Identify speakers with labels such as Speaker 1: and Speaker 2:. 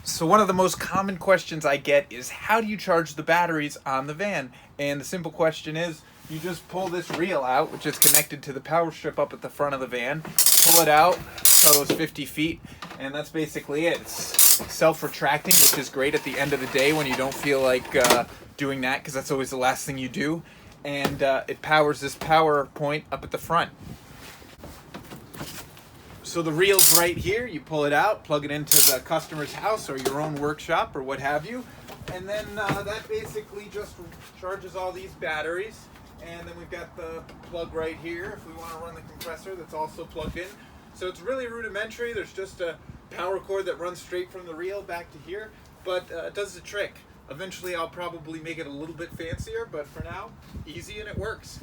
Speaker 1: So one of the most common questions I get is how do you charge the batteries on the van? And the simple question is you just pull this reel out, which is connected to the power strip up at the front of the van, pull it out, goes 50 feet, and that's basically it. It's self-retracting, which is great at the end of the day when you don't feel like doing that, because that's always the last thing you do. And it powers this power point up at the front. So the reel's right here. You pull it out, plug it into the customer's house or your own workshop or what have you. And then that basically just charges all these batteries. And then we've got the plug right here if we want to run the compressor that's also plugged in. So it's really rudimentary. There's just a power cord that runs straight from the reel back to here. But it does the trick. Eventually I'll probably make it a little bit fancier, but for now, easy and it works.